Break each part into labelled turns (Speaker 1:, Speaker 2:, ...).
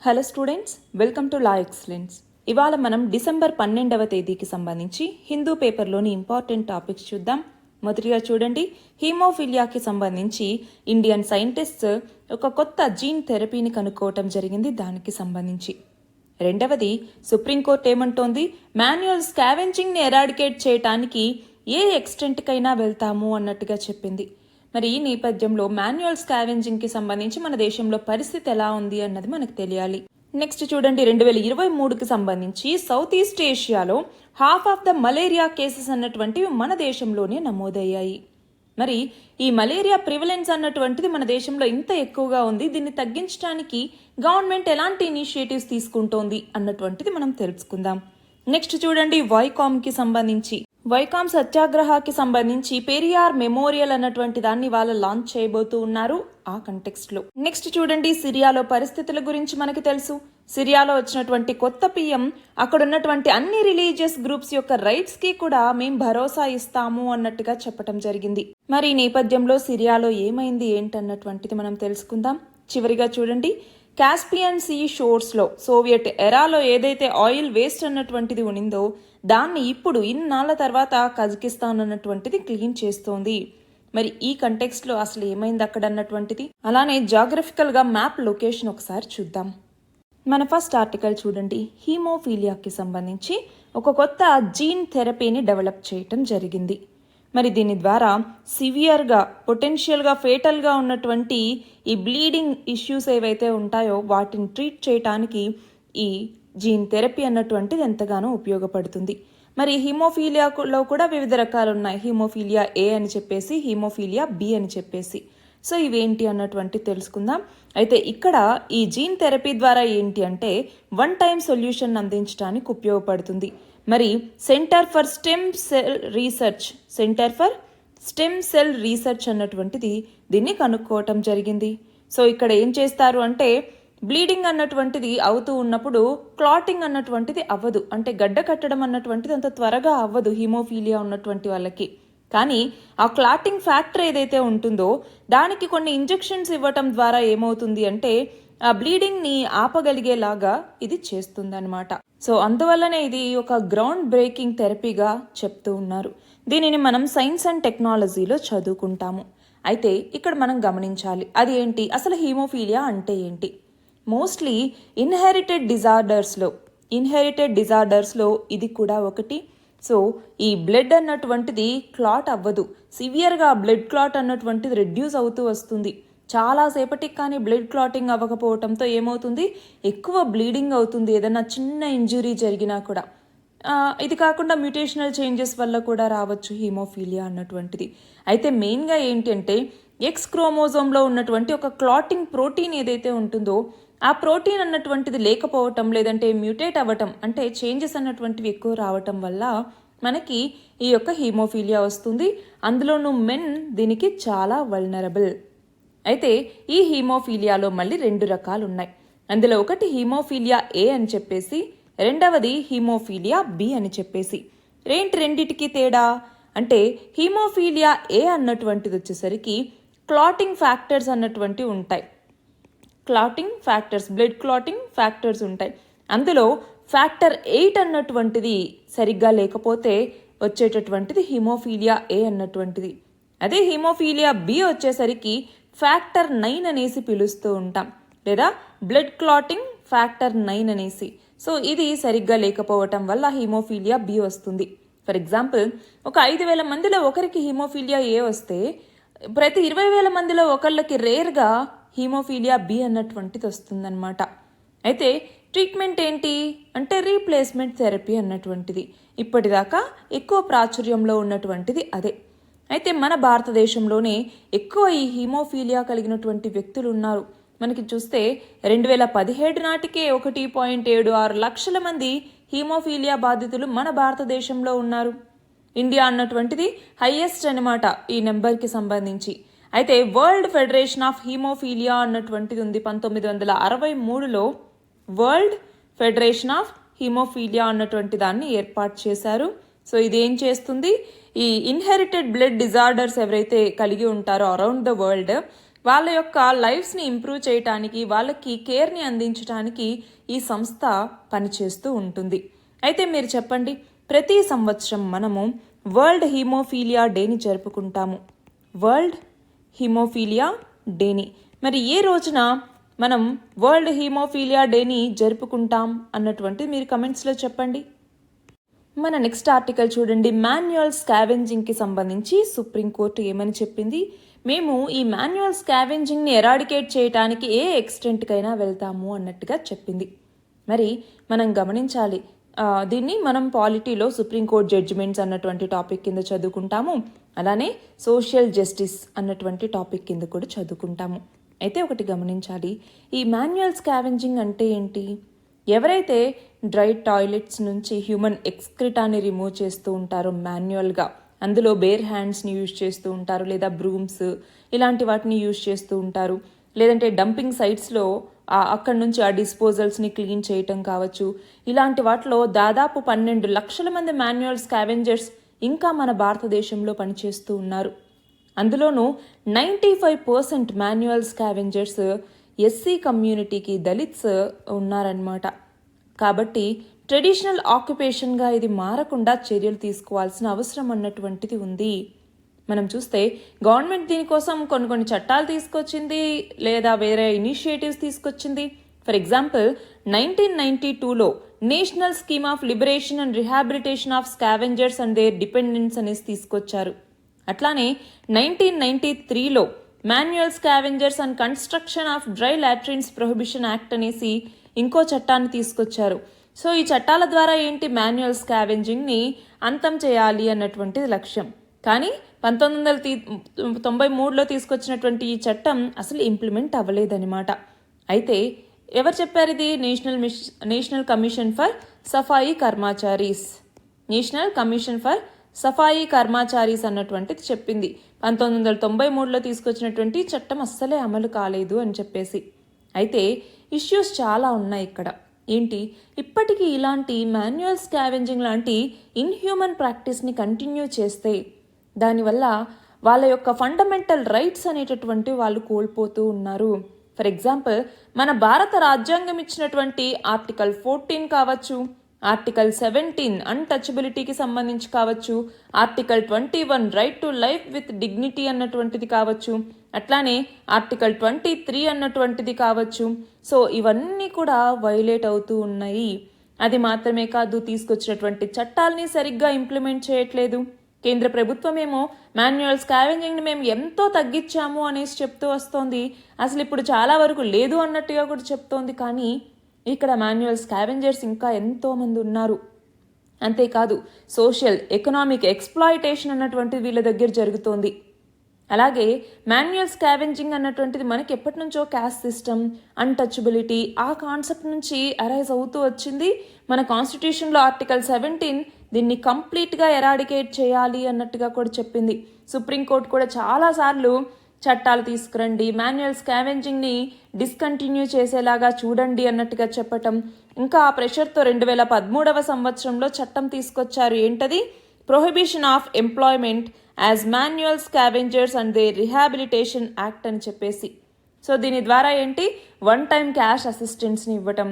Speaker 1: Hello students, welcome to law excellence. ఇవాళ మనం December 12వ తేదీకి సంబంధించి హిందూ పేపర్లోని ఇంపార్టెంట్ టాపిక్స్ చూద్దాం. మొదటిగా చూడండి, హీమోఫీలియాకి సంబంధించి ఇండియన్ సైంటిస్ట్స్ ఒక కొత్త జీన్ థెరపీని కనుక్కోవటం జరిగింది. దానికి సంబంధించి రెండవది, సుప్రీంకోర్టు ఏమంటోంది, మాన్యువల్ స్కావెంజింగ్ని ఎరాడికేట్ చేయటానికి ఏ ఎక్స్టెంట్కైనా వెళ్తాము అన్నట్టుగా చెప్పింది. మరి ఈ నేపథ్యంలో మాన్యువల్ స్కావెంజింగ్కి సంబంధించి మన దేశంలో పరిస్థితి ఎలా ఉంది అన్నది మనకు తెలియాలి. నెక్స్ట్ చూడండి, 2023కి సంబంధించి సౌత్ ఈస్ట్ ఏషియాలో half of the malaria cases అన్నటువంటివి మన దేశంలోనే నమోదయ్యాయి. మరి ఈ మలేరియా ప్రివలెన్స్ అన్నటువంటిది మన దేశంలో ఇంత ఎక్కువగా ఉంది, దీన్ని తగ్గించడానికి గవర్నమెంట్ ఎలాంటి ఇనిషియేటివ్స్ తీసుకుంటోంది అన్నటువంటిది మనం తెలుసుకుందాం. నెక్స్ట్ చూడండి, వైకామ్కి సంబంధించి వైకామ్ సత్యాగ్రహాకి సంబంధించి పెరియార్ మెమోరియల్ అన్నటువంటి దాన్ని వాళ్ళు లాంచ్ చేయబోతూ ఉన్నారు ఆ కంటెక్స్ట్ లో. నెక్స్ట్ చూడండి, సిరియాలో పరిస్థితుల గురించి మనకు తెలుసు. సిరియాలో వచ్చినటువంటి కొత్త పిఎం అక్కడ ఉన్నటువంటి అన్ని రిలీజియస్ గ్రూప్స్ యొక్క రైట్స్ కి కూడా మేం భరోసా ఇస్తాము అన్నట్టుగా చెప్పడం జరిగింది. మరి ఈ నేపథ్యంలో సిరియాలో ఏమైంది ఏంటన్నటువంటిది మనం తెలుసుకుందాం. చివరిగా చూడండి, కాస్పియన్ సీ షోర్స్ లో సోవియట్ ఎరాలో ఏదైతే ఆయిల్ వేస్ట్ అన్నటువంటిది ఉనిందో దాన్ని ఇప్పుడు ఇన్నాళ్ల తర్వాత కజకిస్తాన్ అన్నటువంటిది క్లీన్ చేస్తోంది. మరి ఈ కంటెక్స్ట్ లో అసలు ఏమైంది అక్కడ అన్నటువంటిది, అలానే జాగ్రఫికల్ గా మ్యాప్ లొకేషన్ ఒకసారి చూద్దాం. మన ఫస్ట్ ఆర్టికల్ చూడండి, హీమోఫీలియాకి సంబంధించి ఒక కొత్త జీన్ థెరపీని డెవలప్ చేయటం జరిగింది. మరి దీని ద్వారా సివియర్గా పొటెన్షియల్గా ఫేటల్గా ఉన్నటువంటి ఈ బ్లీడింగ్ ఇష్యూస్ ఏవైతే ఉంటాయో వాటిని ట్రీట్ చేయటానికి ఈ జీన్ థెరపీ అన్నటువంటిది ఎంతగానో ఉపయోగపడుతుంది. మరి హీమోఫీలియాలో కూడా వివిధ రకాలు ఉన్నాయి. హీమోఫీలియా ఏ అని చెప్పేసి, హీమోఫీలియా బి అని చెప్పేసి. సో ఇవేంటి అన్నటువంటి తెలుసుకుందాం. అయితే ఇక్కడ ఈ జీన్ థెరపీ ద్వారా ఏంటి అంటే వన్ టైం సొల్యూషన్ అందించడానికి ఉపయోగపడుతుంది. మరి centre for stem cell research అన్నటువంటిది దీన్ని కనుక్కోవటం జరిగింది. సో ఇక్కడ ఏం చేస్తారు అంటే బ్లీడింగ్ అన్నటువంటిది అవుతూ ఉన్నప్పుడు క్లాటింగ్ అన్నటువంటిది అవ్వదు, అంటే గడ్డ కట్టడం అన్నటువంటిది అంత త్వరగా అవ్వదు హీమోఫీలియా ఉన్నటువంటి వాళ్ళకి. కానీ ఆ క్లాటింగ్ ఫ్యాక్టర్ ఏదైతే ఉంటుందో దానికి కొన్ని ఇంజెక్షన్స్ ఇవ్వటం ద్వారా ఏమవుతుంది అంటే ఆ బ్లీడింగ్ ని ఆపగలిగేలాగా ఇది చేస్తుంది అనమాట. సో అందువల్లనే ఇది ఒక గ్రౌండ్ బ్రేకింగ్ థెరపీగా చెప్తూ ఉన్నారు. దీనిని మనం సైన్స్ అండ్ టెక్నాలజీలో చదువుకుంటాము. అయితే ఇక్కడ మనం గమనించాలి, అది ఏంటి అసలు హీమోఫీలియా అంటే ఏంటి. మోస్ట్లీ ఇన్హెరిటెడ్ డిజార్డర్స్లో ఇది కూడా ఒకటి. సో ఈ బ్లడ్ అన్నటువంటిది క్లాట్ అవ్వదు, సివియర్గా బ్లడ్ క్లాట్ అన్నటువంటిది రెడ్యూస్ అవుతూ వస్తుంది. చాలాసేపటికి కానీ బ్లడ్ క్లాటింగ్ అవ్వకపోవటంతో ఏమవుతుంది, ఎక్కువ బ్లీడింగ్ అవుతుంది ఏదైనా చిన్న ఇంజురీ జరిగినా కూడా. ఇది కాకుండా మ్యూటేషనల్ చేంజెస్ వల్ల కూడా రావచ్చు హీమోఫీలియా అన్నటువంటిది. అయితే మెయిన్గా ఏంటంటే ఎక్స్ క్రోమోజోమ్లో ఉన్నటువంటి ఒక క్లాటింగ్ ప్రోటీన్ ఏదైతే ఉంటుందో ఆ ప్రోటీన్ అన్నటువంటిది లేకపోవటం, లేదంటే మ్యూటేట్ అవ్వటం, అంటే చేంజెస్ అన్నటువంటివి ఎక్కువ రావటం వల్ల మనకి ఈ యొక్క హీమోఫీలియా వస్తుంది. అందులోనూ మెన్ దీనికి చాలా వల్నరబుల్. అయితే ఈ హీమోఫీలియాలో మళ్ళీ 2 రకాలు ఉన్నాయి. అందులో ఒకటి హీమోఫీలియా ఏ అని చెప్పేసి, రెండవది హీమోఫీలియా బి అని చెప్పేసి. రెండిటికి తేడా అంటే హీమోఫీలియా ఏ అన్నటువంటిది వచ్చేసరికి క్లాటింగ్ ఫ్యాక్టర్స్ అన్నటువంటివి ఉంటాయి. బ్లడ్ క్లాటింగ్ ఫ్యాక్టర్స్ ఉంటాయి. అందులో ఫ్యాక్టర్ 8 అన్నటువంటిది సరిగ్గా లేకపోతే వచ్చేటటువంటిది హీమోఫీలియా ఏ అన్నటువంటిది. అదే హీమోఫీలియా బి వచ్చేసరికి ఫ్యాక్టర్ 9 అనేసి పిలుస్తూ ఉంటాం, లేదా బ్లడ్ క్లాటింగ్ ఫ్యాక్టర్ 9 అనేసి. సో ఇది సరిగ్గా లేకపోవటం వల్ల హీమోఫీలియా బి వస్తుంది. ఫర్ ఎగ్జాంపుల్, ఒక 5,000 మందిలో ఒకరికి హీమోఫీలియా ఏ వస్తే ప్రతి 20,000 మందిలో ఒకళ్ళకి రేర్గా హీమోఫీలియా బి అన్నటువంటిది వస్తుందన్నమాట. అయితే ట్రీట్మెంట్ ఏంటి అంటే రీప్లేస్మెంట్ థెరపీ అన్నటువంటిది ఇప్పటిదాకా ఎక్కువ ప్రాచుర్యంలో ఉన్నటువంటిది అదే. అయితే మన భారతదేశంలోనే ఎక్కువ ఈ హీమోఫీలియా కలిగినటువంటి వ్యక్తులు ఉన్నారు. మనకి చూస్తే 2017 నాటికే 1.76 లక్షల మంది హీమోఫీలియా బాధితులు మన భారతదేశంలో ఉన్నారు. ఇండియా అన్నటువంటిది హైయెస్ట్ అనమాట ఈ నెంబర్కి సంబంధించి. అయితే వరల్డ్ ఫెడరేషన్ ఆఫ్ హీమోఫీలియా అన్నటువంటిది ఉంది. 1963లో వరల్డ్ ఫెడరేషన్ ఆఫ్ హీమోఫీలియా అన్నటువంటి దాన్ని ఏర్పాటు చేశారు. సో ఇది ఏం చేస్తుంది, ఈ ఇన్హెరిటెడ్ బ్లడ్ డిజార్డర్స్ ఎవరైతే కలిగి ఉంటారో అరౌండ్ ద వరల్డ్ వాళ్ళ యొక్క లైఫ్స్ని ఇంప్రూవ్ చేయటానికి, వాళ్ళకి కేర్ని అందించడానికి ఈ సంస్థ పనిచేస్తూ ఉంటుంది. అయితే మీరు చెప్పండి, ప్రతి సంవత్సరం మనము వరల్డ్ హీమోఫీలియా డేని జరుపుకుంటాము. వరల్డ్ హీమోఫీలియా డేని మరి ఏ రోజున మనం వరల్డ్ హీమోఫీలియా డేని జరుపుకుంటాం అన్నటువంటి మీరు కమెంట్స్లో చెప్పండి. మన నెక్స్ట్ ఆర్టికల్ చూడండి. మాన్యువల్ స్కావెంజింగ్కి సంబంధించి సుప్రీంకోర్టు ఏమని చెప్పింది? మేము ఈ మాన్యువల్ స్కావెంజింగ్ని ఎరాడికేట్ చేయడానికి ఏ ఎక్స్టెంట్కైనా వెళ్తాము అన్నట్టుగా చెప్పింది. మరి మనం గమనించాలి, దీన్ని మనం పాలిటీలో సుప్రీంకోర్టు జడ్జిమెంట్స్ అన్నటువంటి టాపిక్ కింద చదువుకుంటాము, అలానే సోషల్ జస్టిస్ అన్నటువంటి టాపిక్ కింద కూడా చదువుకుంటాము. అయితే ఒకటి గమనించాలి, ఈ మాన్యువల్ స్కావెంజింగ్ అంటే ఏంటి? ఎవరైతే డ్రై టాయిలెట్స్ నుంచి హ్యూమన్ ఎక్స్క్రిటాన్ని రిమూవ్ చేస్తూ ఉంటారో మాన్యువల్గా, అందులో బేర్ హ్యాండ్స్ని యూజ్ చేస్తూ ఉంటారు, లేదా బ్రూమ్స్ ఇలాంటి వాటిని యూజ్ చేస్తూ ఉంటారు, లేదంటే డంపింగ్ సైట్స్లో అక్కడి నుంచి ఆ డిస్పోజల్స్ని క్లీన్ చేయటం కావచ్చు. ఇలాంటి వాటిలో దాదాపు 12 లక్షల మంది మాన్యువల్ స్కావెంజర్స్ ఇంకా మన భారతదేశంలో పనిచేస్తూ ఉన్నారు. అందులోనూ 95% మాన్యువల్ స్కావెంజర్స్ ఎస్సీ కమ్యూనిటీకి, దళిత్స్ ఉన్నారన్నమాట. కాబట్టి ట్రెడిషనల్ ఆక్యుపేషన్గా ఇది మారకుండా చర్యలు తీసుకోవాల్సిన అవసరం అన్నటువంటిది ఉంది. మనం చూస్తే గవర్నమెంట్ దీనికోసం కొన్ని చట్టాలు తీసుకొచ్చింది, లేదా వేరే ఇనిషియేటివ్స్ తీసుకొచ్చింది. ఫర్ ఎగ్జాంపుల్ 1992లో national scheme of liberation and rehabilitation of scavengers and their dependents అనేసి తీసుకొచ్చారు. అట్లానే 1993లో manual scavengers and construction of dry latrines prohibition act అనేసి ఇంకో చట్టాన్ని తీసుకొచ్చారు. సో ఈ చట్టాల ద్వారా ఏంటి, మాన్యువల్ స్కావెంజింగ్ని అంతం చేయాలి అన్నటువంటిది లక్ష్యం. కానీ 1993లో తీసుకొచ్చినటువంటి ఈ చట్టం అసలు ఇంప్లిమెంట్ అవ్వలేదన్నమాట. అయితే ఎవరు చెప్పారు ఇది? National commission for Safai Karamcharis, national commission for Safai Karamcharis అన్నటువంటిది చెప్పింది. 1993లో తీసుకొచ్చినటువంటి చట్టం అస్సలే అమలు కాలేదు అని చెప్పేసి. అయితే ఇష్యూస్ చాలా ఉన్నాయి ఇక్కడ. ఏంటి, ఇప్పటికీ ఇలాంటి మాన్యువల్ స్కావెంజింగ్ లాంటి ఇన్హ్యూమన్ ప్రాక్టీస్ని కంటిన్యూ చేస్తే దానివల్ల వాళ్ళ యొక్క ఫండమెంటల్ రైట్స్ అనేటటువంటి వాళ్ళు కోల్పోతూ ఉన్నారు. ఫర్ ఎగ్జాంపుల్, మన భారత రాజ్యాంగం ఇచ్చినటువంటి ఆర్టికల్ 14 కావచ్చు, ఆర్టికల్ 17 అన్టచబిలిటీకి సంబంధించి కావచ్చు, article 21 right to life with dignity అన్నటువంటిది కావచ్చు, అట్లానే ఆర్టికల్ 23 అన్నటువంటిది కావచ్చు. సో ఇవన్నీ కూడా వైలేట్ అవుతూ ఉన్నాయి. అది మాత్రమే కాదు, తీసుకొచ్చినటువంటి చట్టాలని సరిగ్గా ఇంప్లిమెంట్ చేయట్లేదు. కేంద్ర ప్రభుత్వమేమో మాన్యువల్ స్కావెంజింగ్ని మేము ఎంతో తగ్గించాము అనేసి చెప్తూ వస్తోంది. అసలు ఇప్పుడు చాలా వరకు లేదు అన్నట్టుగా కూడా చెప్తోంది. కానీ ఇక్కడ మాన్యువల్ స్కావెంజర్స్ ఇంకా ఎంతోమంది ఉన్నారు. అంతేకాదు, సోషల్ ఎకనామిక్ ఎక్స్ప్లాయిటేషన్ అన్నటువంటిది వీళ్ళ దగ్గర జరుగుతోంది. అలాగే మాన్యువల్ స్కావెంజింగ్ అన్నటువంటిది మనకి ఎప్పటి నుంచో క్యాస్ట్ సిస్టమ్, అన్టచబిలిటీ ఆ కాన్సెప్ట్ నుంచి అరైజ్ అవుతూ వచ్చింది. మన కాన్స్టిట్యూషన్లో ఆర్టికల్ 17 దీన్ని కంప్లీట్గా ఎరాడికేట్ చేయాలి అన్నట్టుగా కూడా చెప్పింది. సుప్రీంకోర్టు కూడా చాలాసార్లు చట్టాలు తీసుకురండి, మాన్యువల్ స్కావెంజింగ్ని డిస్కంటిన్యూ చేసేలాగా చూడండి అన్నట్టుగా చెప్పటం. ఇంకా ఆ ప్రెషర్తో 2013 సంవత్సరంలో చట్టం తీసుకొచ్చారు. ఏంటది? Prohibition of employment as manual scavengers and they rehabilitation act అని చెప్పేసి. సో దీని ద్వారా ఏంటి, 1 టైం క్యాష్ అసిస్టెన్స్ని ఇవ్వటం,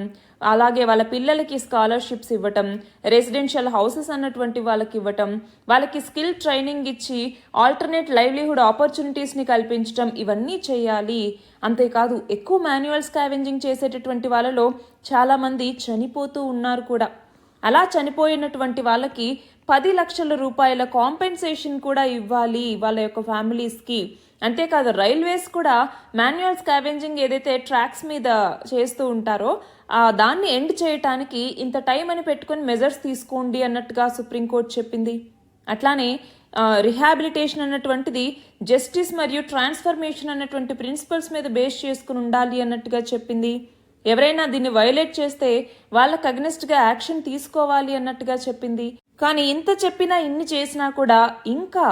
Speaker 1: అలాగే వాళ్ళ పిల్లలకి స్కాలర్షిప్స్ ఇవ్వటం, రెసిడెన్షియల్ హౌసెస్ అన్నటువంటి వాళ్ళకి ఇవ్వటం, వాళ్ళకి స్కిల్ ట్రైనింగ్ ఇచ్చి ఆల్టర్నేట్ లైవ్లీహుడ్ ఆపర్చునిటీస్ని కల్పించటం, ఇవన్నీ చేయాలి. అంతేకాదు, ఎక్కువ మాన్యువల్ స్కావెంజింగ్ చేసేటటువంటి వాళ్ళలో చాలామంది చనిపోతూ ఉన్నారు కూడా. అలా చనిపోయినటువంటి వాళ్ళకి 10 లక్షల రూపాయల కాంపెన్సేషన్ కూడా ఇవ్వాలి వాళ్ళ యొక్క ఫ్యామిలీస్కి. అంతేకాదు, రైల్వేస్ కూడా మాన్యువల్ స్కావెంజింగ్ ఏదైతే ట్రాక్స్ మీద చేస్తూ ఉంటారో దాన్ని ఎండ్ చేయటానికి ఇంత టైం అని పెట్టుకొని మెజర్స్ తీసుకోండి అన్నట్టుగా సుప్రీంకోర్టు చెప్పింది. అట్లానే రిహాబిలిటేషన్ అన్నటువంటిది జస్టిస్ మరియు ట్రాన్స్ఫర్మేషన్ అన్నటువంటి ప్రిన్సిపల్స్ మీద బేస్ చేసుకుని ఉండాలి అన్నట్టుగా చెప్పింది. ఎవరైనా దీన్ని వైలేట్ చేస్తే వాళ్ళకి అగెనిస్ట్గా యాక్షన్ తీసుకోవాలి అన్నట్టుగా చెప్పింది. కానీ ఇంత చెప్పినా, ఇన్ని చేసినా కూడా ఇంకా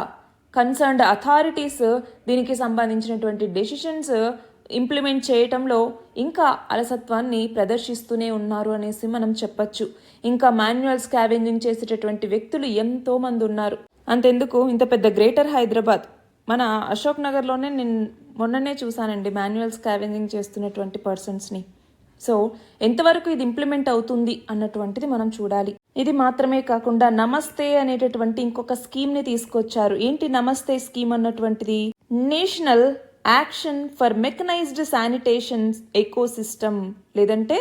Speaker 1: కన్సర్న్డ్ అథారిటీస్ దీనికి సంబంధించినటువంటి డెసిషన్స్ ఇంప్లిమెంట్ చేయటంలో ఇంకా అలసత్వాన్ని ప్రదర్శిస్తూనే ఉన్నారు అనేసి మనం చెప్పచ్చు. ఇంకా మాన్యువల్ స్కావెంజింగ్ చేసేటటువంటి వ్యక్తులు ఎంతో మంది ఉన్నారు. అంతెందుకు, ఇంత పెద్ద గ్రేటర్ హైదరాబాద్, మన అశోక్ నగర్లోనే నేను మొన్ననే చూసానండి మాన్యువల్ స్కావెంజింగ్ చేస్తున్నటువంటి పర్సన్స్ని. సో ఎంతవరకు ఇది ఇంప్లిమెంట్ అవుతుంది అన్నటువంటిది మనం చూడాలి. ఇది మాత్రమే కాకుండా నమస్తే అనేటటువంటి ఇంకొక స్కీమ్ని తీసుకొచ్చారు. ఏంటి నమస్తే స్కీమ్ అన్నటువంటిది? National action for mechanised sanitation ecosystem, లేదంటే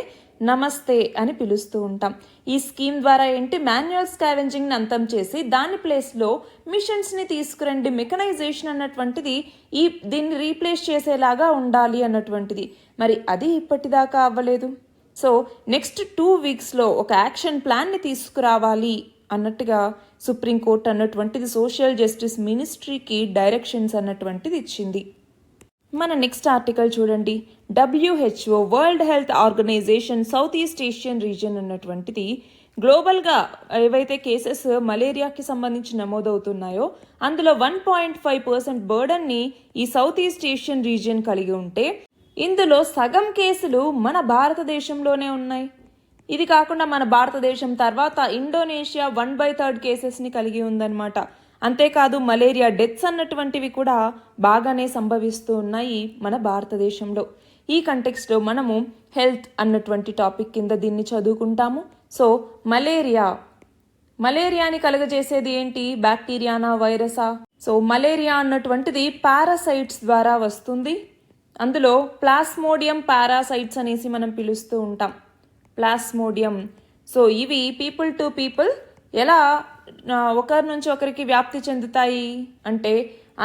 Speaker 1: నమస్తే అని పిలుస్తూ ఉంటాం. ఈ స్కీమ్ ద్వారా ఏంటి, మాన్యువల్ స్కావెంజింగ్ని అంతం చేసి దాని ప్లేస్లో మిషన్స్ని తీసుకురండి, మెకనైజేషన్ అన్నటువంటిది దీన్ని రీప్లేస్ చేసేలాగా ఉండాలి అన్నటువంటిది. మరి అది ఇప్పటిదాకా అవ్వలేదు. సో నెక్స్ట్ 2 వీక్స్లో ఒక యాక్షన్ ప్లాన్ని తీసుకురావాలి అన్నట్టుగా సుప్రీంకోర్టు అన్నటువంటిది సోషల్ జస్టిస్ మినిస్ట్రీకి డైరెక్షన్స్ అన్నటువంటిది ఇచ్చింది. మన నెక్స్ట్ ఆర్టికల్ చూడండి. WHO world health organization south east Asian region అన్నటువంటిది గ్లోబల్గా ఏవైతే కేసెస్ మలేరియాకి సంబంధించి నమోదవుతున్నాయో అందులో 1.5% బర్డన్ని ఈ సౌత్ ఈస్ట్ ఏషియన్ రీజియన్ కలిగి ఉంటే ఇందులో సగం కేసులు మన భారతదేశంలోనే ఉన్నాయి. ఇది కాకుండా మన భారతదేశం తర్వాత ఇండోనేషియా 1/3 కేసెస్ని కలిగి ఉందన్నమాట. అంతేకాదు మలేరియా డెత్స్ అన్నటువంటివి కూడా బాగానే సంభవిస్తూ ఉన్నాయి మన భారతదేశంలో. ఈ కంటెక్స్ట్లో మనము హెల్త్ అన్నటువంటి టాపిక్ కింద దీన్ని చదువుకుంటాము. సో మలేరియాని కలుగజేసేది ఏంటి? బ్యాక్టీరియానా, వైరసా? సో మలేరియా అన్నటువంటిది పారాసైట్స్ ద్వారా వస్తుంది. అందులో ప్లాస్మోడియం పారాసైట్స్ అనేసి మనం పిలుస్తూ ఉంటాం. ప్లాస్మోడియం. సో ఇవి పీపుల్ టు పీపుల్ ఎలా ఒకరి నుంచి ఒకరికి వ్యాప్తి చెందుతాయి అంటే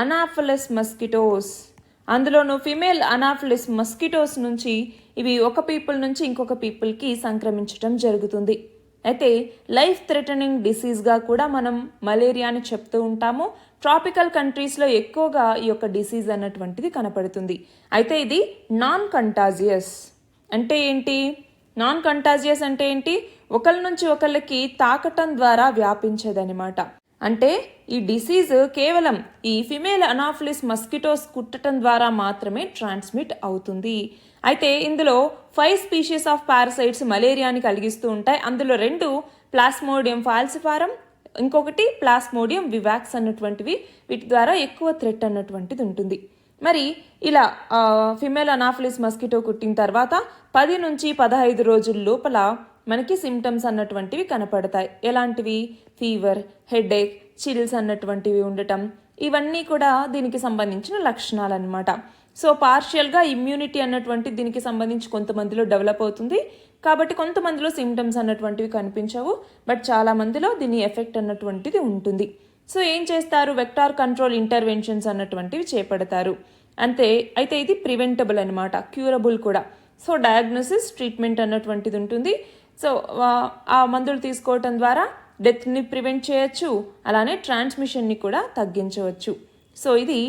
Speaker 1: అనాఫిలస్ మస్కిటోస్, అందులోనూ ఫిమేల్ అనాఫిలస్ మస్కిటోస్ నుంచి ఇవి ఒక పీపుల్ నుంచి ఇంకొక పీపుల్కి సంక్రమించడం జరుగుతుంది. అయితే లైఫ్ థ్రెటనింగ్ డిసీజ్గా కూడా మనం మలేరియాని చెప్తూ ఉంటాము. ట్రాపికల్ కంట్రీస్లో ఎక్కువగా ఈ యొక్క డిసీజ్ అన్నటువంటిది కనపడుతుంది. అయితే ఇది నాన్ కంటాజియస్. అంటే ఏంటి? నాన్ కంటాజియస్ అంటే ఏంటి? ఒకరి నుంచి ఒకళ్ళకి తాకటం ద్వారా వ్యాపించదనమాట. అంటే ఈ డిసీజ్ కేవలం ఈ ఫిమేల్ అనాఫిలిస్ మస్కిటోస్ కుట్టడం ద్వారా మాత్రమే ట్రాన్స్మిట్ అవుతుంది. అయితే ఇందులో 5 స్పీషీస్ ఆఫ్ పారాసైట్స్ మలేరియాని కలిగిస్తూ ఉంటాయి. అందులో 2 ప్లాస్మోడియం ఫాల్సిఫారం, ఇంకొకటి ప్లాస్మోడియం వివాక్స్ అన్నటువంటివి. వీటి ద్వారా ఎక్కువ థ్రెట్ అన్నటువంటిది ఉంటుంది. మరి ఇలా ఫిమేల్ అనాఫిలిస్ మస్కిటో కుట్టిన తర్వాత 10 నుంచి 15 రోజుల లోపల మనకి సిమ్టమ్స్ అన్నటువంటివి కనపడతాయి. ఎలాంటివి? ఫీవర్, హెడేక్, చిల్స్ అన్నటువంటివి ఉండటం, ఇవన్నీ కూడా దీనికి సంబంధించిన లక్షణాలు అన్నమాట. సో పార్షియల్గా ఇమ్యూనిటీ అన్నటువంటి దీనికి సంబంధించి కొంతమందిలో డెవలప్ అవుతుంది. కాబట్టి కొంతమందిలో సిమ్టమ్స్ అన్నటువంటివి కనిపించవు, బట్ చాలా మందిలో దీని ఎఫెక్ట్ అన్నటువంటిది ఉంటుంది. సో ఏం చేస్తారు? వెక్టార్ కంట్రోల్ ఇంటర్వెన్షన్స్ అన్నటువంటివి చేపడతారు. అయితే ఇది ప్రివెంటబుల్ అనమాట, క్యూరబుల్ కూడా. సో డయాగ్నోసిస్, ట్రీట్మెంట్ అన్నటువంటిది ఉంటుంది. సో ఆ మందులు తీసుకోవటం ద్వారా డెత్ని ప్రివెంట్ చేయొచ్చు, అలానే ట్రాన్స్మిషన్ని కూడా తగ్గించవచ్చు. సో ఇది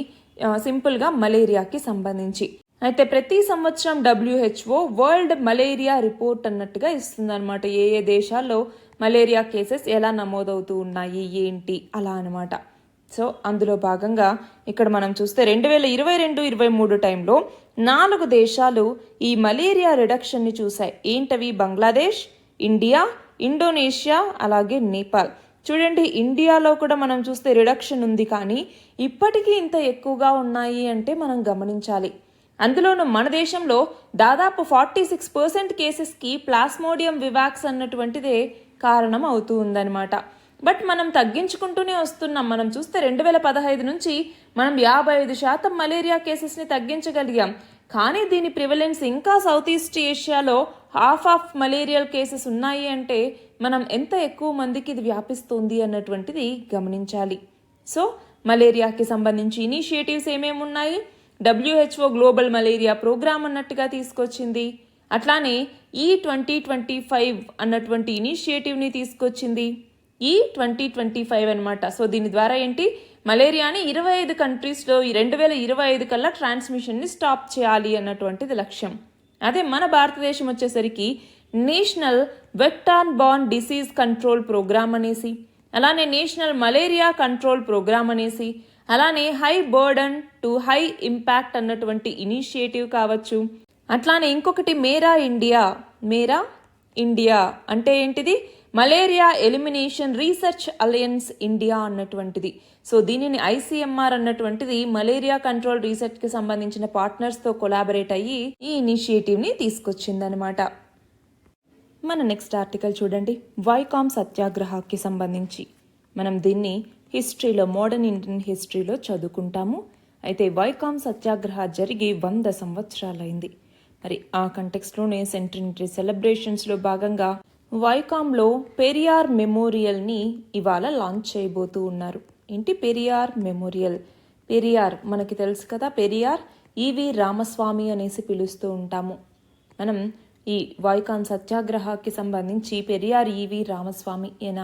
Speaker 1: సింపుల్గా మలేరియాకి సంబంధించి. అయితే ప్రతి సంవత్సరం WHO వరల్డ్ మలేరియా రిపోర్ట్ అన్నట్టుగా ఇస్తుందన్నమాట. ఏ ఏ దేశాల్లో మలేరియా కేసెస్ ఎలా నమోదవుతూ ఉన్నాయి ఏంటి అలా అనమాట. సో అందులో భాగంగా ఇక్కడ మనం చూస్తే 2022-23 టైంలో 4 దేశాలు ఈ మలేరియా రిడక్షన్ని చూశాయి. ఏంటవి? బంగ్లాదేశ్, ఇండియా, ఇండోనేషియా, అలాగే నేపాల్. చూడండి, ఇండియాలో కూడా మనం చూస్తే రిడక్షన్ ఉంది, కానీ ఇప్పటికీ ఇంత ఎక్కువగా ఉన్నాయి అంటే మనం గమనించాలి. అందులోనూ మన దేశంలో దాదాపు 46% కేసెస్కి ప్లాస్మోడియం వివాక్స్ అన్నటువంటిదే కారణం అవుతూ ఉందన్నమాట. బట్ మనం తగ్గించుకుంటూనే వస్తున్నాం. మనం చూస్తే 2015 నుంచి మనం 55% మలేరియా కేసెస్ని తగ్గించగలిగాం. కానీ దీని ప్రివలెన్స్ ఇంకా సౌత్ ఈస్ట్ ఏషియాలో హాఫ్ ఆఫ్ మలేరియల్ కేసెస్ ఉన్నాయి అంటే మనం ఎంత ఎక్కువ మందికి ఇది వ్యాపిస్తుంది అన్నటువంటిది గమనించాలి. సో మలేరియాకి సంబంధించి ఇనిషియేటివ్స్ ఏమేమి ఉన్నాయి? WHO గ్లోబల్ మలేరియా ప్రోగ్రామ్ అన్నట్టుగా తీసుకొచ్చింది. అట్లానే ఈ 2025 అన్నటువంటి ఇనిషియేటివ్ని తీసుకొచ్చింది. ఈ 2025 అనమాట. సో దీని ద్వారా ఏంటి? మలేరియాని 25 కంట్రీస్లో 2025 కల్లా ట్రాన్స్మిషన్ని స్టాప్ చేయాలి అన్నటువంటిది లక్ష్యం. అదే మన భారతదేశం వచ్చేసరికి national vector borne disease control programme అనేసి, అలానే నేషనల్ మలేరియా కంట్రోల్ ప్రోగ్రామ్ అనేసి, అలానే high burden to high impact అన్నటువంటి ఇనిషియేటివ్ కావచ్చు. అట్లానే ఇంకొకటి మేరా ఇండియా అంటే ఏంటిది? Malaria elimination research alliance India అన్నటువంటిది. సో దీనిని ఐసీఎంఆర్ అన్నటువంటిది మలేరియా కంట్రోల్ రీసెర్చ్కి సంబంధించిన పార్ట్నర్స్తో కొలాబరేట్ అయ్యి ఈ ఇనిషియేటివ్ని తీసుకొచ్చిందనమాట. మన నెక్స్ట్ ఆర్టికల్ చూడండి, వైకామ్ సత్యాగ్రహకి సంబంధించి. మనం దీన్ని హిస్టరీలో, మోడర్న్ ఇండియన్ హిస్టరీలో చదువుకుంటాము. అయితే వైకామ్ సత్యాగ్రహ జరిగి 100 సంవత్సరాలైంది. మరి ఆ కంటెక్స్ట్లోనే సెంటెనరీ సెలబ్రేషన్స్లో భాగంగా వైకామ్లో పెరియార్ మెమోరియల్ని ఇవాళ లాంచ్ చేయబోతూ ఉన్నారు. ఏంటి పెరియార్ మెమోరియల్? పెరియార్ మనకి తెలుసు కదా, పెరియార్ ఈవి రామస్వామి అనేసి పిలుస్తూ ఉంటాము మనం. ఈ వైకామ్ సత్యాగ్రహకి సంబంధించి పెరియార్ ఈవి రామస్వామి ఈయన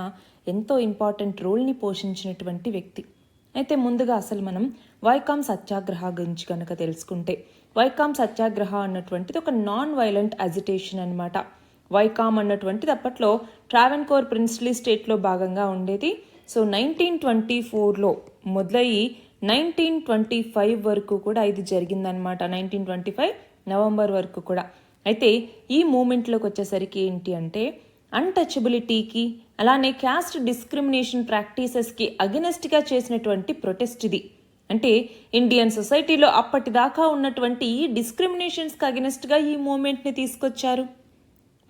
Speaker 1: ఎంతో ఇంపార్టెంట్ రోల్ని పోషించినటువంటి వ్యక్తి. అయితే ముందుగా అసలు మనం వైకామ్ సత్యాగ్రహ గురించి కనుక తెలుసుకుంటే, వైకామ్ సత్యాగ్రహ అన్నటువంటిది ఒక నాన్ వైలెంట్ అజిటేషన్ అనమాట. వైకామ్ అన్నటువంటిది అప్పట్లో ట్రావెన్కోర్ ప్రిన్స్లీ స్టేట్లో భాగంగా ఉండేది. సో 1924లో మొదలయ్యి 1925 వరకు కూడా ఇది జరిగిందనమాట. 1925 నవంబర్ వరకు కూడా. అయితే ఈ మూమెంట్లోకి వచ్చేసరికి ఏంటి అంటే, అన్టచబిలిటీకి అలానే క్యాస్ట్ డిస్క్రిమినేషన్ ప్రాక్టీసెస్కి అగెనెస్ట్గా చేసినటువంటి ప్రొటెస్ట్ ఇది. అంటే ఇండియన్ సొసైటీలో అప్పటిదాకా ఉన్నటువంటి ఈ డిస్క్రిమినేషన్స్కి అగెనెస్ట్గా ఈ మూమెంట్ని తీసుకొచ్చారు.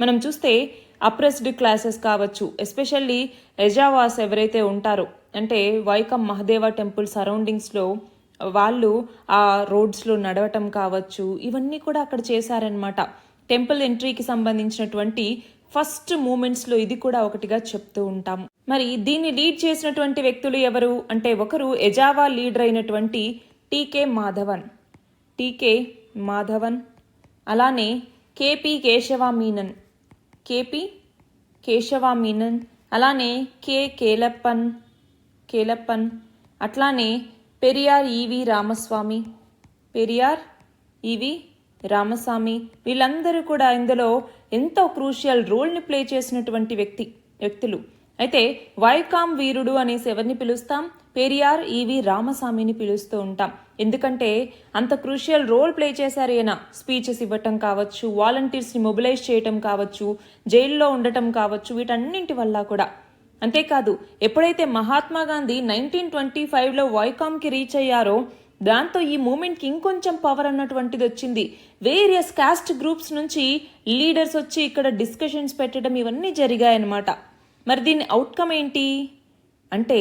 Speaker 1: మనం చూస్తే అప్రెస్డ్ క్లాసెస్ కావచ్చు, ఎస్పెషల్లీ ఎజావాస్ ఎవరైతే ఉంటారో, అంటే వైకమ్ మహదేవ టెంపుల్ సరౌండింగ్స్లో వాళ్ళు ఆ రోడ్స్లో నడవటం కావచ్చు, ఇవన్నీ కూడా అక్కడ చేశారనమాట. టెంపుల్ ఎంట్రీకి సంబంధించినటువంటి ఫస్ట్ మూమెంట్స్లో ఇది కూడా ఒకటిగా చెప్తూ ఉంటాము. మరి దీన్ని లీడ్ చేసినటువంటి వ్యక్తులు ఎవరు అంటే, ఒకరు ఎజావా లీడర్ అయినటువంటి టీకే మాధవన్, అలానే కేపీ కేశవ మీనన్, అలానే కేలప్పన్, అట్లానే పెరియార్ ఈవి రామస్వామి, వీళ్ళందరూ కూడా ఇందులో ఎంతో క్రూషియల్ రోల్ని ప్లే చేసినటువంటి వ్యక్తులు. అయితే వైకామ్ వీరుడు అనేసి ఎవరిని పిలుస్తాం? పెరియార్ ఈవి రామస్వామిని పిలుస్తూ ఉంటాం. ఎందుకంటే అంత క్రూషియల్ రోల్ ప్లే చేశారు ఈయన. స్పీచెస్ ఇవ్వటం కావచ్చు, వాలంటీర్స్ని మొబిలైజ్ చేయటం కావచ్చు, జైల్లో ఉండటం కావచ్చు, వీటన్నింటి వల్ల కూడా. అంతేకాదు, ఎప్పుడైతే మహాత్మా గాంధీ 1925లో వైకామ్కి రీచ్ అయ్యారో, దాంతో ఈ మూమెంట్కి ఇంకొంచెం పవర్ అన్నటువంటిది వచ్చింది. వేరియస్ కాస్ట్ గ్రూప్స్ నుంచి లీడర్స్ వచ్చి ఇక్కడ డిస్కషన్స్ పెట్టడం, ఇవన్నీ జరిగాయన్నమాట. మరి దీని అవుట్కమ్ ఏంటి అంటే,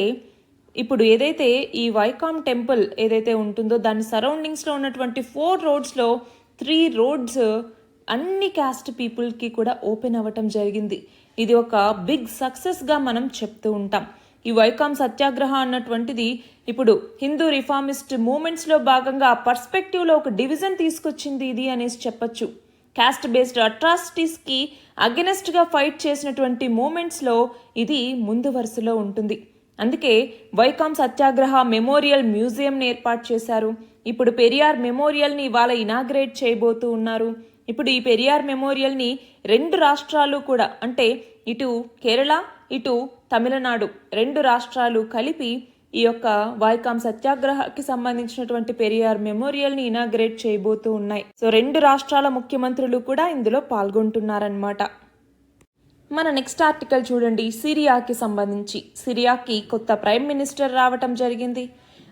Speaker 1: ఇప్పుడు ఏదైతే ఈ వైకామ్ టెంపుల్ ఏదైతే ఉంటుందో దాని సరౌండింగ్స్లో ఉన్నటువంటి 4 రోడ్స్లో 3 రోడ్స్ అన్ని కాస్ట్ పీపుల్కి కూడా ఓపెన్ అవ్వటం జరిగింది. ఇది ఒక బిగ్ సక్సెస్గా మనం చెప్తూ ఉంటాం. ఈ వైకామ్ సత్యాగ్రహ అన్నటువంటిది ఇప్పుడు హిందూ రిఫార్మిస్ట్ మూమెంట్స్లో భాగంగా పర్స్పెక్టివ్లో ఒక డివిజన్ తీసుకొచ్చింది ఇది అనేసి చెప్పచ్చు. కాస్ట్ బేస్డ్ అట్రాసిటీస్కి అగెనెస్ట్గా ఫైట్ చేసినటువంటి మూమెంట్స్లో ఇది ముందు వరుసలో ఉంటుంది. అందుకే వైకామ్ సత్యాగ్రహ మెమోరియల్ మ్యూజియంని ఏర్పాటు చేశారు. ఇప్పుడు పెరియార్ మెమోరియల్ని ఇవాళ ఇనాగ్రేట్ చేయబోతూ ఉన్నారు. ఇప్పుడు ఈ పెరియార్ మెమోరియల్ని 2 రాష్ట్రాలు కూడా, అంటే ఇటు కేరళ ఇటు తమిళనాడు 2 రాష్ట్రాలు కలిపి ఈ యొక్క వైకామ్ సత్యాగ్రహకి సంబంధించినటువంటి పెరియార్ మెమోరియల్ని ఇనాగ్రేట్ చేయబోతూ ఉన్నాయి. సో 2 రాష్ట్రాల ముఖ్యమంత్రులు కూడా ఇందులో పాల్గొంటున్నారన్నమాట. మన నెక్స్ట్ ఆర్టికల్ చూడండి, సిరియాకి సంబంధించి. సిరియాకి కొత్త ప్రైమ్ మినిస్టర్ రావటం జరిగింది.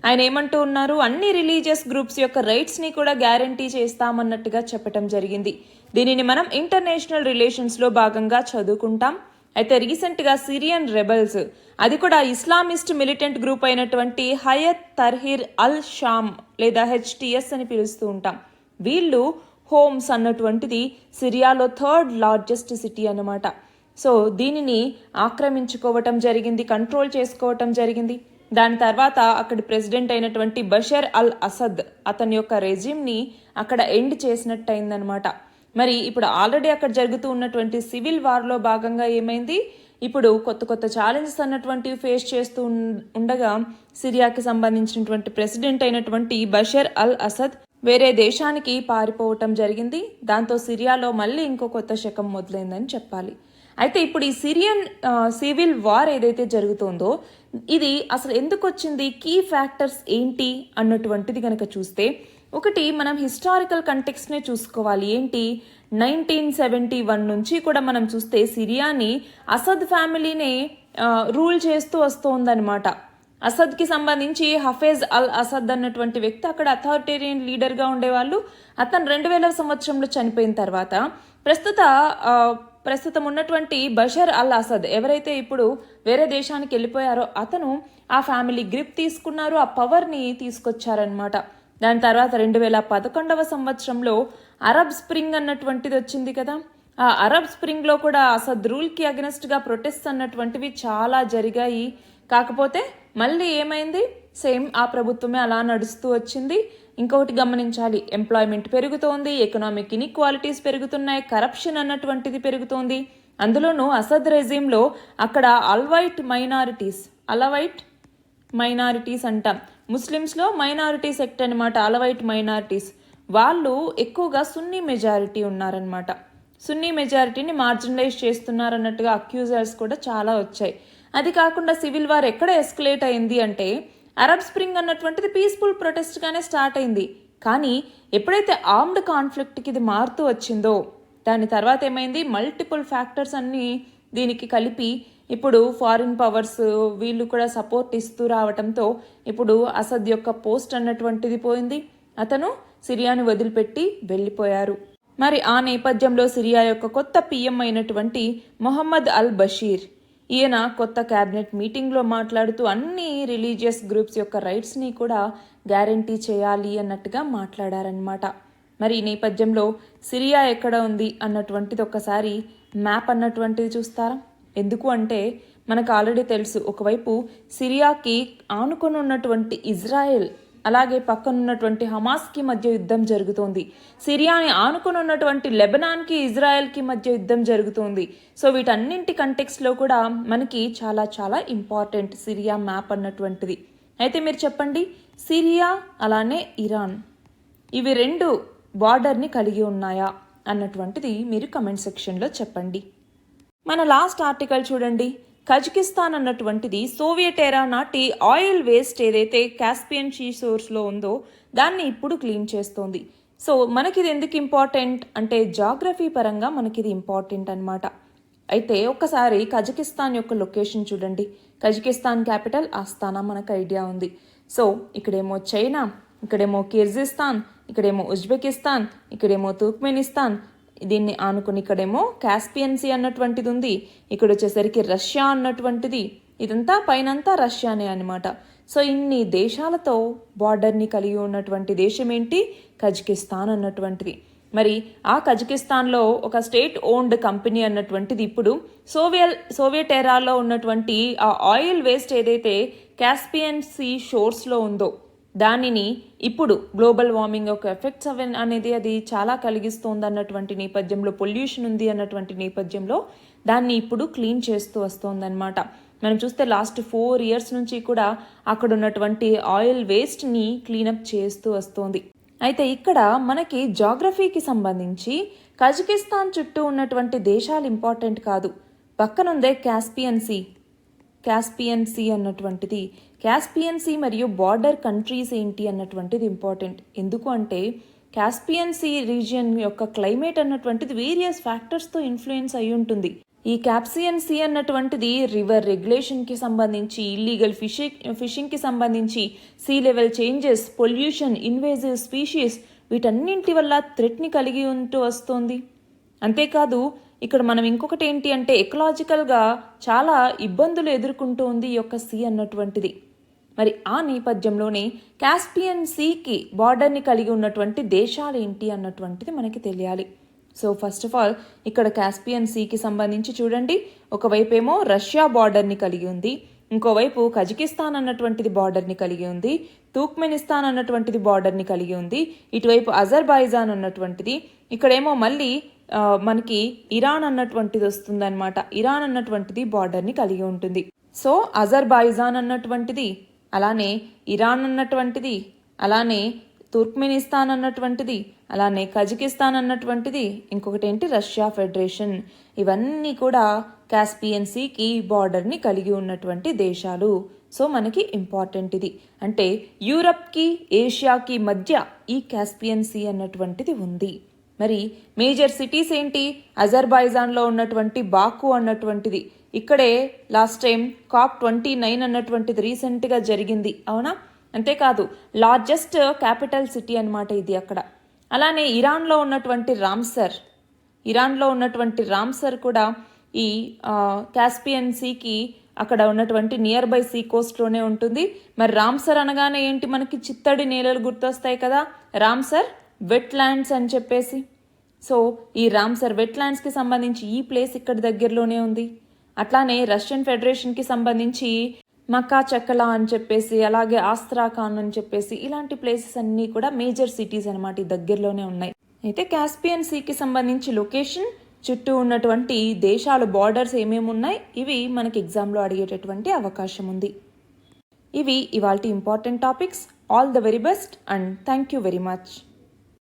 Speaker 1: ఆయన ఏమంటూ ఉన్నారు, అన్ని రిలీజియస్ గ్రూప్స్ యొక్క రైట్స్ని కూడా గ్యారంటీ చేస్తామన్నట్టుగా చెప్పటం జరిగింది. దీనిని మనం ఇంటర్నేషనల్ రిలేషన్స్లో భాగంగా చదువుకుంటాం. అయితే రీసెంట్గా సిరియన్ రెబల్స్, అది కూడా ఇస్లామిస్ట్ మిలిటెంట్ గ్రూప్ అయినటువంటి హయత్ తర్హీర్ అల్ షామ్ లేదా HTS అని పిలుస్తూ ఉంటాం. వీళ్ళు హోమ్స్ అన్నటువంటిది సిరియాలో 3rd లార్జెస్ట్ సిటీ అన్నమాట. సో దీనిని ఆక్రమించుకోవటం జరిగింది, కంట్రోల్ చేసుకోవటం జరిగింది. దాని తర్వాత అక్కడి ప్రెసిడెంట్ అయినటువంటి బషర్ అల్ అసద్ అతని యొక్క రెజిమ్ని అక్కడ ఎండ్ చేసినట్టు అయిందనమాట. మరి ఇప్పుడు ఆల్రెడీ అక్కడ జరుగుతూ ఉన్నటువంటి సివిల్ వార్లో భాగంగా ఏమైంది, ఇప్పుడు కొత్త ఛాలెంజెస్ అన్నటువంటివి ఫేస్ చేస్తూ ఉండగా సిరియాకి సంబంధించినటువంటి ప్రెసిడెంట్ అయినటువంటి బషర్ అల్ అసద్ వేరే దేశానికి పారిపోవటం జరిగింది. దాంతో సిరియాలో మళ్ళీ ఇంకో కొత్త శకం మొదలైందని చెప్పాలి. అయితే ఇప్పుడు ఈ సిరియన్ సివిల్ వార్ ఏదైతే జరుగుతుందో ఇది అసలు ఎందుకు వచ్చింది, కీ ఫ్యాక్టర్స్ ఏంటి అన్నటువంటిది కనుక చూస్తే, ఒకటి మనం హిస్టారికల్ కంటెక్స్ట్నే చూసుకోవాలి. ఏంటి, 1971 నుంచి కూడా మనం చూస్తే సిరియాని అసద్ ఫ్యామిలీనే రూల్ చేస్తూ వస్తోందనమాట. అసద్కి సంబంధించి హఫేజ్ అల్ అసద్ అన్నటువంటి వ్యక్తి అక్కడ అథారిటేరియన్ లీడర్గా ఉండేవాళ్ళు. అతను 2000 సంవత్సరంలో చనిపోయిన తర్వాత ప్రస్తుతం ఉన్నటువంటి బషర్ అల్ అసద్ ఎవరైతే ఇప్పుడు వేరే దేశానికి వెళ్ళిపోయారో అతను ఆ ఫ్యామిలీ గ్రిప్ తీసుకున్నారు, ఆ పవర్ని తీసుకొచ్చారనమాట. దాని తర్వాత 2011 సంవత్సరంలో అరబ్ స్ప్రింగ్ అన్నటువంటిది వచ్చింది కదా. ఆ అరబ్ స్ప్రింగ్లో కూడా అసద్ రూల్కి అగెనెస్ట్గా ప్రొటెస్ట్ అన్నటువంటివి చాలా జరిగాయి. కాకపోతే మళ్ళీ ఏమైంది, సేమ్ ఆ ప్రభుత్వమే అలా నడుస్తూ వచ్చింది. ఇంకొకటి గమనించాలి, ఎంప్లాయ్మెంట్ పెరుగుతోంది, ఎకనామిక్ ఇన్ఈక్వాలిటీస్ పెరుగుతున్నాయి, కరప్షన్ అన్నటువంటిది పెరుగుతోంది. అందులోనూ అసద్ రెజీమ్లో అక్కడ అలవైట్ మైనారిటీస్ అంటాం, ముస్లిమ్స్లో మైనారిటీ సెక్ట్ అనమాట. అలవైట్ మైనారిటీస్ వాళ్ళు ఎక్కువగా సున్నీ మెజారిటీ ఉన్నారనమాట. సున్నీ మెజారిటీని మార్జినలైజ్ చేస్తున్నారన్నట్టుగా అక్యూజర్స్ కూడా చాలా వచ్చాయి. అది కాకుండా సివిల్ వార్ ఎక్కడ ఎస్కలేట్ అయింది అంటే అరబ్ స్ప్రింగ్ అన్నటువంటిది పీస్ఫుల్ ప్రొటెస్ట్గానే స్టార్ట్ అయింది. కానీ ఎప్పుడైతే ఆర్మ్డ్ కాన్ఫ్లిక్ట్కి ఇది మారుతూ వచ్చిందో దాని తర్వాత ఏమైంది, మల్టిపుల్ ఫ్యాక్టర్స్ అన్నీ దీనికి కలిపి ఇప్పుడు ఫారిన్ పవర్స్ వీళ్ళు కూడా సపోర్ట్ ఇస్తూ రావడంతో ఇప్పుడు అసద్ యొక్క పోస్ట్ అన్నటువంటిది పోయింది. అతను సిరియాని వదిలిపెట్టి వెళ్ళిపోయారు. మరి ఆ నేపథ్యంలో సిరియా యొక్క కొత్త పిఎం అయినటువంటి మొహమ్మద్ అల్ బషీర్ ఈయన కొత్త క్యాబినెట్ మీటింగ్లో మాట్లాడుతూ అన్ని రిలీజియస్ గ్రూప్స్ యొక్క రైట్స్ని కూడా గ్యారంటీ చేయాలి అన్నట్టుగా మాట్లాడారనమాట. మరి ఈ నేపథ్యంలో సిరియా ఎక్కడ ఉంది అన్నటువంటిది ఒక్కసారి మ్యాప్ అన్నటువంటిది చూస్తారా. ఎందుకు అంటే మనకు ఆల్రెడీ తెలుసు, ఒకవైపు సిరియాకి ఆనుకొని ఉన్నటువంటి ఇజ్రాయెల్, అలాగే పక్కనున్నటువంటి హమాస్కి మధ్య యుద్ధం జరుగుతోంది. సిరియాని ఆనుకుని ఉన్నటువంటి లెబనాన్కి ఇజ్రాయెల్కి మధ్య యుద్ధం జరుగుతోంది. సో వీటన్నింటి కంటెక్స్లో కూడా మనకి చాలా చాలా ఇంపార్టెంట్ సిరియా మ్యాప్ అన్నటువంటిది. అయితే మీరు చెప్పండి, సిరియా అలానే ఇరాన్ ఇవి రెండు బార్డర్ని కలిగి ఉన్నాయా అన్నటువంటిది మీరు కమెంట్ సెక్షన్లో చెప్పండి. మన లాస్ట్ ఆర్టికల్ చూడండి. కజకిస్తాన్ అన్నటువంటిది సోవియట్ ఎరా నాటి ఆయిల్ వేస్ట్ ఏదైతే కాస్పియన్ సీ సోర్స్లో ఉందో దాన్ని ఇప్పుడు క్లీన్ చేస్తోంది. సో మనకి ఇది ఎందుకు ఇంపార్టెంట్ అంటే జాగ్రఫీ పరంగా మనకి ఇది ఇంపార్టెంట్ అనమాట. అయితే ఒక్కసారి కజకిస్తాన్ యొక్క లొకేషన్ చూడండి. కజకిస్తాన్ క్యాపిటల్ ఆస్తానా మనకు ఐడియా ఉంది. సో ఇక్కడేమో చైనా, ఇక్కడేమో కిర్గిస్తాన్, ఇక్కడేమో ఉజ్బెకిస్తాన్, ఇక్కడేమో తుర్క్మెనిస్తాన్, దీన్ని ఆనుకుని ఇక్కడేమో కాస్పియన్ సీ అన్నటువంటిది ఉంది. ఇక్కడ వచ్చేసరికి రష్యా అన్నటువంటిది, ఇదంతా పైనంతా రష్యానే అనమాట. సో ఇన్ని దేశాలతో బార్డర్ని కలిగి ఉన్నటువంటి దేశం ఏంటి, కజకిస్తాన్ అన్నటువంటిది. మరి ఆ కజకిస్తాన్లో ఒక స్టేట్ ఓన్డ్ కంపెనీ అన్నటువంటిది ఇప్పుడు సోవియట్ ఎరాలో ఉన్నటువంటి ఆ ఆయిల్ వేస్ట్ ఏదైతే కాస్పియన్ సీ షోర్స్లో ఉందో దానిని ఇప్పుడు గ్లోబల్ వార్మింగ్ యొక్క ఎఫెక్ట్స్ అనేది అది చాలా కలిగిస్తోంది అన్నటువంటి నేపథ్యంలో, పొల్యూషన్ ఉంది అన్నటువంటి నేపథ్యంలో దాన్ని ఇప్పుడు క్లీన్ చేస్తూ వస్తోందన్నమాట. మనం చూస్తే లాస్ట్ 4 years నుంచి కూడా అక్కడ ఉన్నటువంటి ఆయిల్ వేస్ట్ని క్లీనప్ చేస్తూ వస్తోంది. అయితే ఇక్కడ మనకి జాగ్రఫీకి సంబంధించి కజకిస్తాన్ చుట్టూ ఉన్నటువంటి దేశాలు ఇంపార్టెంట్ కాదు, పక్కనుందే కాస్పియన్ సీ అన్నటువంటిది. కాస్పియన్ సీ మరియు బార్డర్ కంట్రీస్ ఏంటి అన్నటువంటిది ఇంపార్టెంట్. ఎందుకు అంటే కాస్పియన్ సీ రీజియన్ యొక్క క్లైమేట్ అన్నటువంటిది వేరియస్ ఫ్యాక్టర్స్తో ఇన్ఫ్లుయెన్స్ అయి ఉంటుంది. ఈ కాస్పియన్ సీ అన్నటువంటిది రివర్ రెగ్యులేషన్కి సంబంధించి, ఇల్లీగల్ ఫిషింగ్కి సంబంధించి, sea level changes, pollution, invasive species వీటన్నింటి వల్ల థ్రెట్ని కలిగి ఉంటూ వస్తుంది. అంతేకాదు ఇక్కడ మనం ఇంకొకటి ఏంటి అంటే ఎకలాజికల్గా చాలా ఇబ్బందులు ఎదుర్కొంటూ ఉంది ఈ యొక్క సీ అన్నటువంటిది. మరి ఆ నేపథ్యంలోనే కాస్పియన్ సీకి బార్డర్ని కలిగి ఉన్నటువంటి దేశాలు ఏంటి అన్నటువంటిది మనకి తెలియాలి. సో ఫస్ట్ ఆఫ్ ఆల్ ఇక్కడ కాస్పియన్ సీకి సంబంధించి చూడండి, ఒకవైపు ఏమో రష్యా బార్డర్ని కలిగి ఉంది, ఇంకోవైపు కజకిస్తాన్ అన్నటువంటిది బార్డర్ని కలిగి ఉంది, తుర్క్మెనిస్తాన్ అన్నటువంటిది బార్డర్ని కలిగి ఉంది, ఇటువైపు అజర్బైజాన్ అన్నటువంటిది, ఇక్కడేమో మళ్ళీ మనకి ఇరాన్ అన్నటువంటిది వస్తుందన్నమాట. ఇరాన్ అన్నటువంటిది బార్డర్ని కలిగి ఉంటుంది. సో అజర్బైజాన్ అన్నటువంటిది, అలానే ఇరాన్ అన్నటువంటిది, అలానే తుర్క్మెనిస్తాన్ అన్నటువంటిది, అలానే కజకిస్తాన్ అన్నటువంటిది, ఇంకొకటి ఏంటి రష్యా ఫెడరేషన్. ఇవన్నీ కూడా కాస్పియన్ సీకి బార్డర్ని కలిగి ఉన్నటువంటి దేశాలు. సో మనకి ఇంపార్టెంట్ ఇది. అంటే యూరప్కి ఏషియాకి మధ్య ఈ కాస్పియన్ సీ అన్నటువంటిది ఉంది. మరి మేజర్ సిటీస్ ఏంటి? అజర్బైజాన్లో ఉన్నటువంటి బాకు అన్నటువంటిది. ఇక్కడే లాస్ట్ టైం COP29 అన్నటువంటిది రీసెంట్గా జరిగింది, అవునా? అంతేకాదు లార్జెస్ట్ క్యాపిటల్ సిటీ అన్నమాట ఇది అక్కడ. అలానే ఇరాన్లో ఉన్నటువంటి రామ్సర్ కూడా ఈ కాస్పియన్ సీకి అక్కడ ఉన్నటువంటి నియర్ బై సీ కోస్ట్లోనే ఉంటుంది. మరి రామ్సర్ అనగానే ఏంటి? మనకి చిత్తడి నేలలు గుర్తొస్తాయి కదా, రామ్సర్ వెట్ ల్యాండ్స్ అని చెప్పేసి. సో ఈ రామ్సర్ వెట్ ల్యాండ్స్కి సంబంధించి ఈ ప్లేస్ ఇక్కడ దగ్గరలోనే ఉంది. అట్లానే రష్యన్ ఫెడరేషన్కి సంబంధించి మకా చక్కలా అని చెప్పేసి, అలాగే ఆస్త్రాఖాన్ అని చెప్పేసి, ఇలాంటి ప్లేసెస్ అన్నీ కూడా మేజర్ సిటీస్ అనమాట, ఈ దగ్గరలోనే ఉన్నాయి. అయితే కాస్పియన్ సీకి సంబంధించి లొకేషన్, చుట్టూ ఉన్నటువంటి దేశాలు బార్డర్స్ ఏమేమి ఉన్నాయి, ఇవి మనకి ఎగ్జామ్లో అడిగేటటువంటి అవకాశం ఉంది. ఇవి ఇవాల్టి important topics. All the very best and thank you very much.